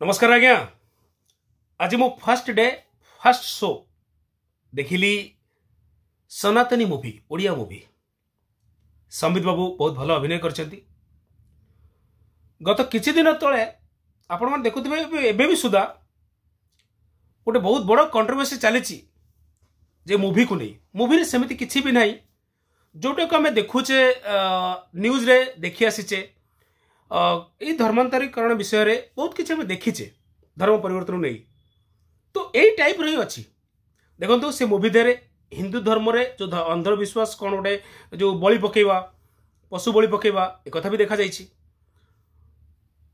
नमस्कार आज्ञा। आज मो फर्स्ट डे फर्स्ट शो देखिली सनातनी मूवी ओडिया मूवी। संबित बाबू बहुत भल अभिनय करछंती। गत किछि दिन तले आपण मन देखुथिबे एबे भी सुधा गोटे बहुत बड़ कंट्रोवर्सी चली जे मूवी को नहीं। मूवी रे सेमिति किछि भी नहीं जोटा को आम देखुचे न्यूज रे देखि आसीचे। धर्मांतरीकरण विषय रे बहुत किसी आम देखीचे धर्म परिवर्तन नहीं। तो यही टाइप रही अच्छी देखो से मूवी दे हिंदू धर्म रे जो अंधविश्वास कौन गोटे जो बलि पकेवा पशु बलि पकेवा एक कथा भी देखा जाइछि।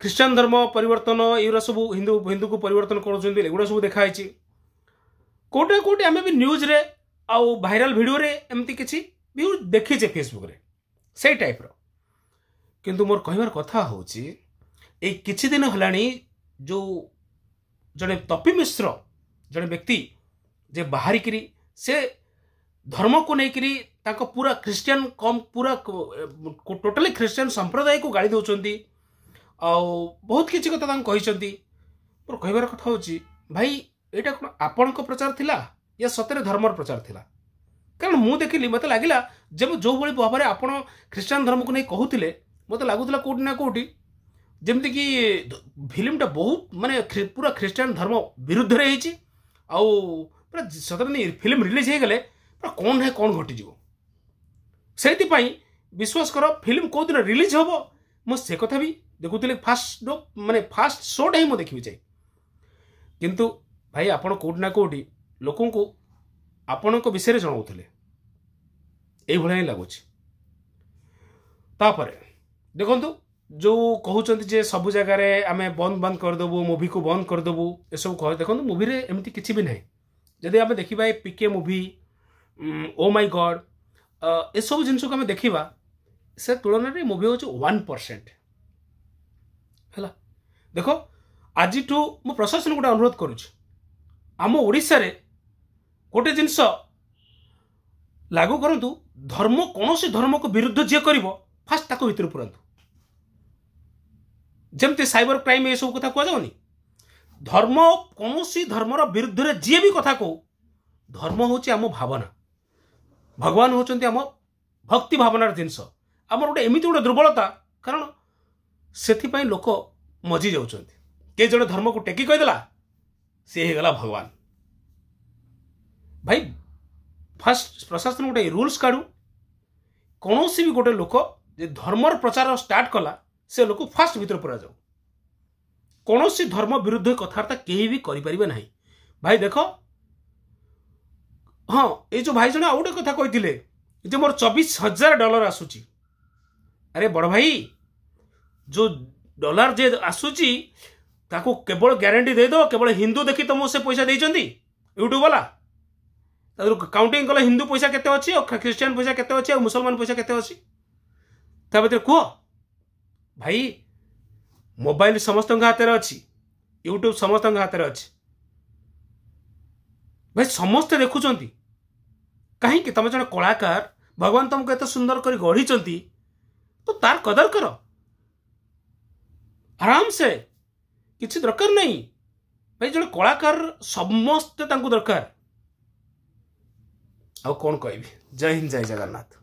ख्रीस्टान धर्म परिवर्तन युरा सब हिंदू हिंदू को परिवर्तन करुँचा सब देखाई कोटे कोटे आम भी न्यूज रे आउ भाइराल वीडियो रे एमती किछि भी देखीचे फेसबुक रे से टाइप रो। किंतु मोर कहबार कथा होची ए किछि दिन हलानी जो जड़े तपी मिश्र जड़े व्यक्ति जे बाहरी करी से धर्म को लेकिरी ताको पूरा क्रिश्चियन कम पूरा टोटली क्रिश्चियन संप्रदाय को गाड़ी दौरान बहुत किसी कथा कहते। मोर कहबार कथा होची भाई एटा कोन आपन को प्रचार थिला या सतरे धर्मर प्रचार थिला? कारण मु देखिली मते लागिला जब जो बळी भाव में आपन क्रिश्चियन धर्म को नहीं कहूतिले मत लगुला कौटी ना कौटी जमती कि फिल्मटा बहुत माने पूरा क्रिश्चियन धर्म विरुद्ध रे हिची आउ पूरा सतरे फिल्म रिलीज हो गले पूरा कौन है कौन घटी से विश्वास कर फिल्म कौ दिन रिलीज हम मुझे कथा भी देखुली फास्ट माने फास्ट शोटा ही मुझे देखी चाहिए। किंतु भाई आपण कौटी ना कौटी लोकों को आपण विषय जनाऊले ये ही लगुच। तापर देखो जो कहते जे सब जगह आम बंद बंद करदेबू मूवी को बंद करदेबू ये सब कह देखो मूवी रे एमती किसी भी ना। जदि आम देखा पीके मूवी ओ माय गॉड ये सब जिन को आम देखा से तुलन में मूवी हूँ 1% है। देखो आज मु प्रशासन गोटे अनुरोध करुच्ची आम ओडिशा रे गोटे जिनस लागू करंतु धर्म कौन धर्म को विरुद्ध जी कर फास्ट ताको भितर पुरातु जमती साइबर क्राइम ये सब कथा कहुनी धर्म कौन धर्मर विरुद्ध रे जी भी कथा कहू धर्म हूँ आम भावना भगवान होचंती आम भक्ति भावनार जिनस आम गोटे एमती गोटे दुर्बलता कारण से लोक मजी जाउछंती के जड़े धर्म को टेकी कहीदेला सी हो गला भगवान। भाई फास्ट प्रशासन गोटे रूल्स काढ़ू कौन भी गोटे लोक जे धर्मर प्रचार स्टार्ट कला से लोक फास्ट भीतर पूरा जाऊ कौन धर्म विरुद्ध कथबार्ता कहीं भी करें ना। भाई देख हाँ ये जो भाई जन आउ गोटे कथा कही मोर $24,000 आसूची। अरे बड़ भाई जो डॉलर जे आसूची ताको केवल गारंटी दे दो केवल हिंदू देखी तुमको से पैसा देइचंती यूट्यूब वाला काउंटिंग कले हिंदू पैसा केते अच्छी और क्रिश्चियन पैसा केते अच्छी और मुसलमान पैसा केते अच्छी ता भीतर कह भाई मोबाइल समस्त हाथ में अच्छी यूट्यूब समस्त हाथ में अच्छी भाई समस्ते देखुंट कहीं तुम जन कलाकार भगवान तुमको एत सुंदर कर गढ़ी तो तार कदर कर आराम से किसी दरकार नहीं। भाई जन कलाकार समस्ते दरकार। आ कौन कहबी। जय हिंद जय जगन्नाथ।